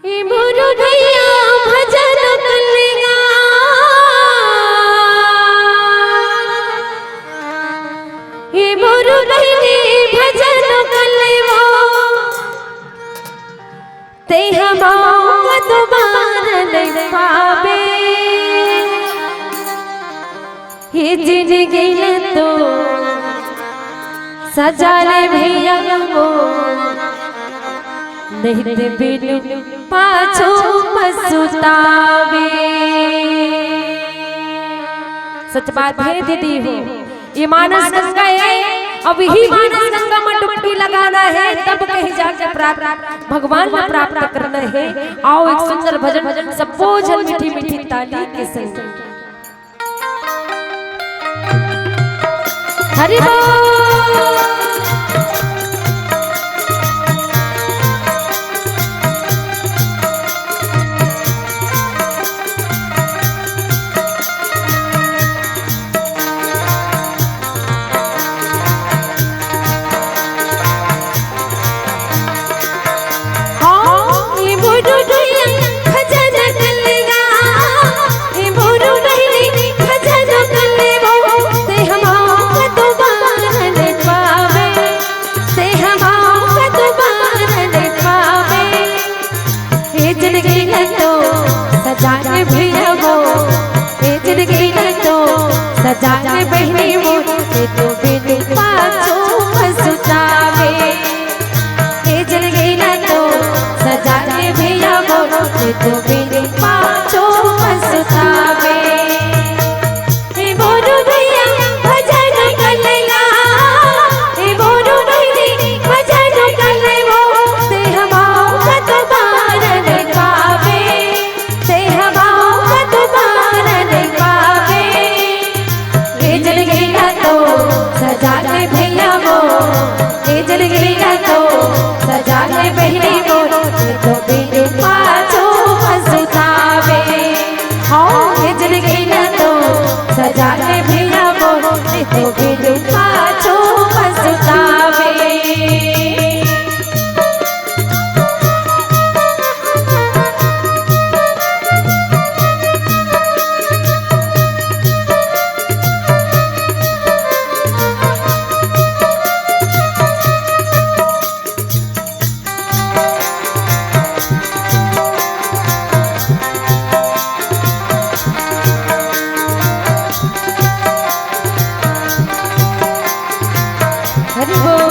हे मोरू भैया भजन कलिया हे मोरू बहनी भजन कलिया ते हम दोबारा नहीं पावे हे जिंदगी तो सजा ले भैया वो नहीं ते बिनु पाछो पछतावे। सच बात है दीदी हो, ये मानस गंगा है, अब ही मानस गंगा में डुबकी लगाना है, तब कहीं जाकर प्राप्त भगवान को प्राप्त करना है। आओ एक सुंदर भजन सबो जन मीठी मीठी ताली के संग। हरि बोल। सजाने बहनी वो तो बिनु पाछो पछतावे ए जिंदगी ना तो सजाने भैया वो तो बिनु पाछो पछतावे। हे मोरू भैया भजन कलिया हे मोरू बहनी भजन कलिया ते हमारा दोबारा नहीं पावे ते हमारा दोबारा नहीं पावे। जिंदगी का तो सजाने भैया वो जिंदगी का तो सजाने बहनी वो तो बिनु पाछो पछतावे। हाँ जिंदगी का तो सजाने भैया वो तो बिनु पाछो पछतावे। हरि बोल।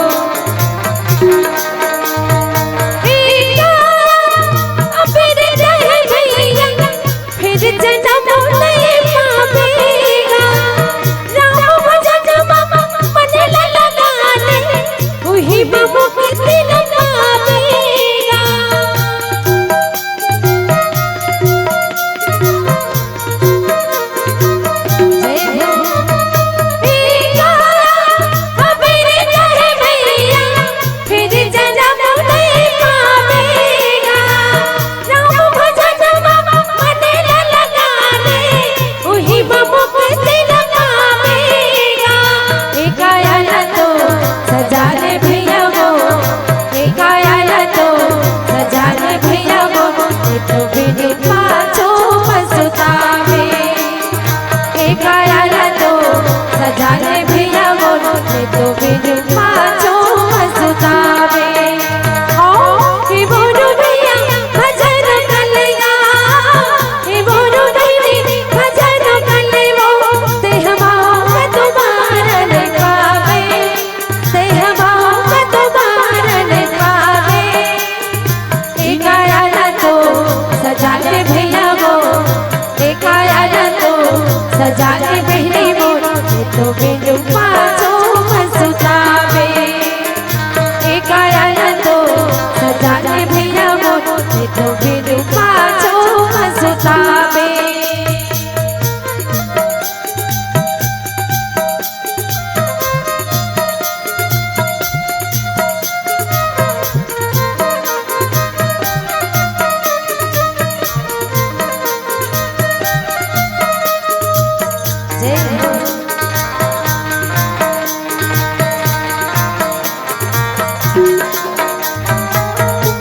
सजाने भैया वो तो बिनु पाछो पछतावे। हे मोरू भैया भजन कलिया हे मोरू बहनी भजन कलिया ते हमारा दोबारा नहीं पावे ते हमारा दोबारा नहीं पावे। एक आया ना तो सजाने भैया वो एक आया ना तो सजाने बहनी वो तो बिनु पाछो पछतावे। एक आया ना तो सजाने भैया वो तो बिनु पाछो पछतावे।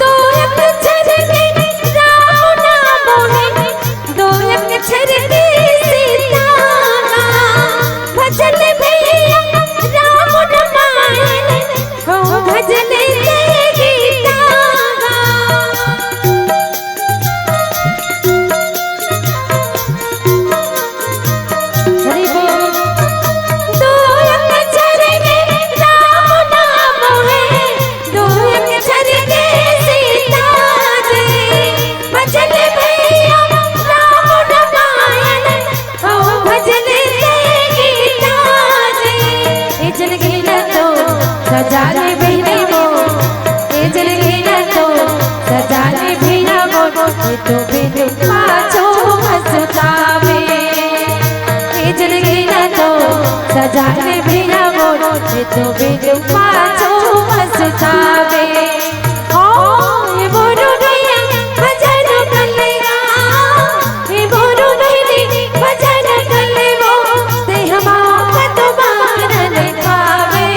तो तो बिनु पाछो पछतावे जिंदगी न तो सजाने बिना मोर तो बिनु पाछो पछतावे ओ ये मोरो गया भजन कलेगा ये मोरो गई भजन कलेगो ते हमारा तो मारन पावे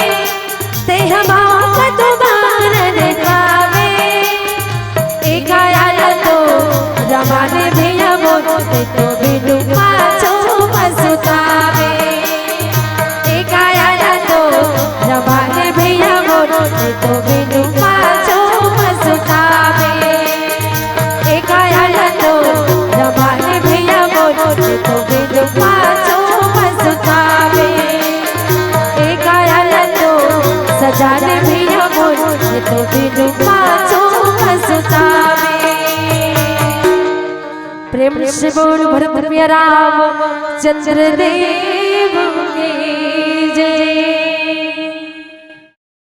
ते हमारा तो मारन पावे एक आया तो रमाने भैया मोर तो बिनु पाछो पछतावे एक आया तो रमाने भैया मोर तो बिनु पाछो पछतावे एक आया तो रमाने भैया मोर तो बिनु पाछो पछतावे एक आया तो सजाने भैया मोर तो बिनु पाछो पछतावे। प्रेम से बोल भरत प्रिय राम चंद्र देव